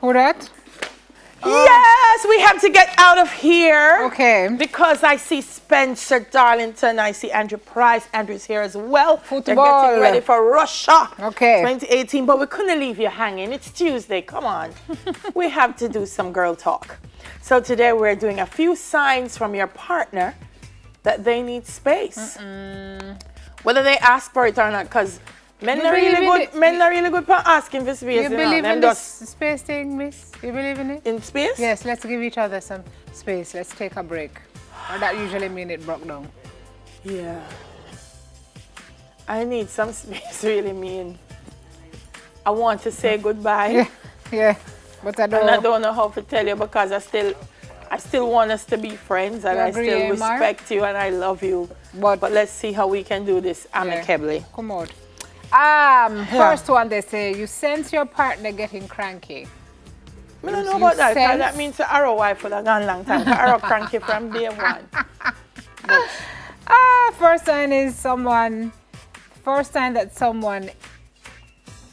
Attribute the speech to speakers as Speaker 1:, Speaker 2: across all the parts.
Speaker 1: Who that?
Speaker 2: Yes, we have to get out of here.
Speaker 1: Okay.
Speaker 2: Because I see Spencer Darlington, I see Andrew Price. Andrew's here as well.
Speaker 1: Football.
Speaker 2: They're getting ready for Russia.
Speaker 1: Okay.
Speaker 2: 2018, but we couldn't leave you hanging. It's Tuesday, come on. We have to do some girl talk. So today we're doing a few signs from your partner that they need space. Whether they ask for it or not, because men are really good for asking for space.
Speaker 1: You believe in this space thing, miss? You believe in it?
Speaker 2: In space?
Speaker 1: Yes, let's give each other some space. Let's take a break. Or that usually means it broke down.
Speaker 2: Yeah. I need some space, really mean. I want to say goodbye.
Speaker 1: Yeah. But I
Speaker 2: don't know how to tell you because I still want us to be friends and I still respect you and I love you. But let's see how we can do this amicably.
Speaker 1: Come on. First one, they say you sense your partner getting cranky.
Speaker 2: I don't know about that. That means the arrow wife for a long time. The arrow cranky from day one.
Speaker 1: First sign that someone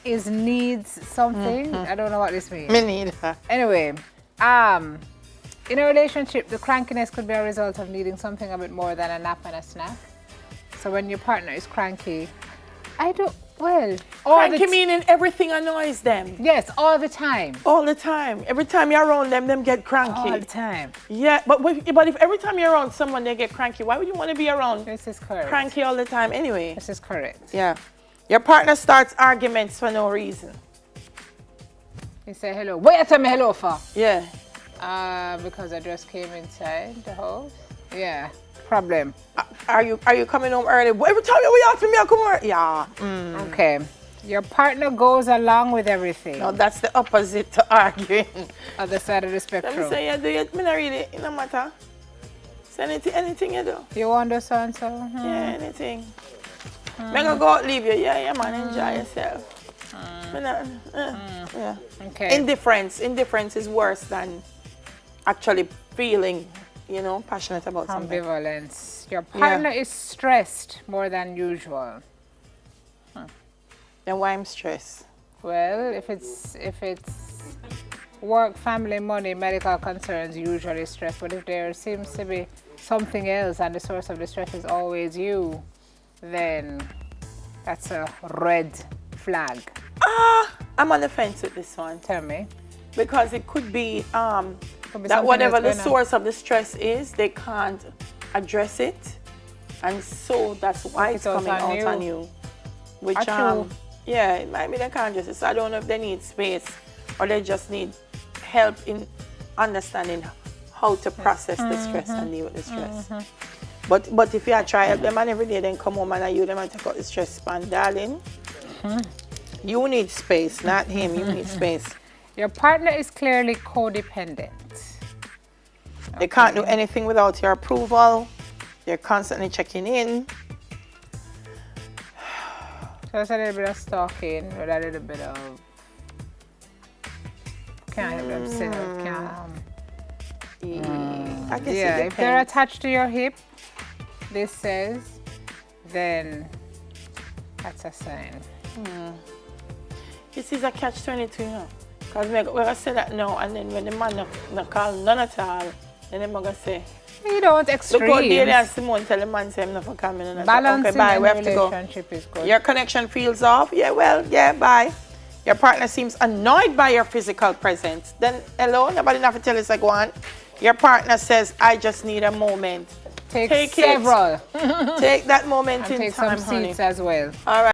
Speaker 1: needs something. I don't know what this means.
Speaker 2: Me neither.
Speaker 1: Anyway, in a relationship, the crankiness could be a result of needing something a bit more than a nap and a snack. So when your partner is cranky,
Speaker 2: cranky meaning everything annoys them.
Speaker 1: Yes, all the time.
Speaker 2: All the time. Every time you're around them get cranky.
Speaker 1: All the time.
Speaker 2: Yeah, but if every time you're around someone, they get cranky, why would you want to be around
Speaker 1: This is correct.
Speaker 2: cranky all the time anyway?
Speaker 1: This is correct.
Speaker 2: Yeah. Your partner starts arguments for no reason.
Speaker 1: You say hello. What you tell me hello for?
Speaker 2: Yeah.
Speaker 1: Because I just came inside the house. Yeah. Problem.
Speaker 2: Are you coming home early? Every time you ask me, I come over. Yeah.
Speaker 1: Okay. Your partner goes along with everything.
Speaker 2: No, that's the opposite to arguing.
Speaker 1: Other side of the spectrum.
Speaker 2: Let me say, you do it. Me not really, it no matter. Say anything you do.
Speaker 1: You want to so and so?
Speaker 2: Yeah, anything. Me gonna go out, leave you. Yeah, man, enjoy yourself. Yeah.
Speaker 1: Okay.
Speaker 2: Indifference is worse than actually feeling, passionate about something.
Speaker 1: Ambivalence. Your partner is stressed more than usual.
Speaker 2: Then why I'm stressed?
Speaker 1: Well, if it's work, family, money, medical concerns, usually stress. But if there seems to be something else and the source of the stress is always you, then that's a red flag.
Speaker 2: I'm on the fence with this one.
Speaker 1: Tell me.
Speaker 2: Because it could be that whatever the source of the stress is, they can't address it. And so that's why it's coming out on you. Which, it might be they can't address it. So I don't know if they need space or they just need help in understanding how to process the stress and deal with the stress. But if you try help them and every day then come home and you them and take out the stress span, darling, you need space, not him. You need space.
Speaker 1: Your partner is clearly codependent.
Speaker 2: They can't do anything without your approval. They're constantly checking in.
Speaker 1: So it's a little bit of stalking with a little bit of can't help themselves.
Speaker 2: I guess
Speaker 1: if they're attached to your hip, this says, then that's a sign.
Speaker 2: This is a catch-22, Because we're going to say that now, and then when the man not call none at all, then they're going to say,
Speaker 1: you don't extremes.
Speaker 2: Look how Daly and Simone tell the man, say, I'm not for coming. And
Speaker 1: balancing
Speaker 2: okay, bye, we have
Speaker 1: relationship is good.
Speaker 2: Your connection feels off. Yeah, bye. Your partner seems annoyed by your physical presence. Then, hello, nobody have to tell us, go on. Your partner says, I just need a moment.
Speaker 1: Take several.
Speaker 2: Take that moment
Speaker 1: and
Speaker 2: in
Speaker 1: take
Speaker 2: time,
Speaker 1: some seats as well.
Speaker 2: All right.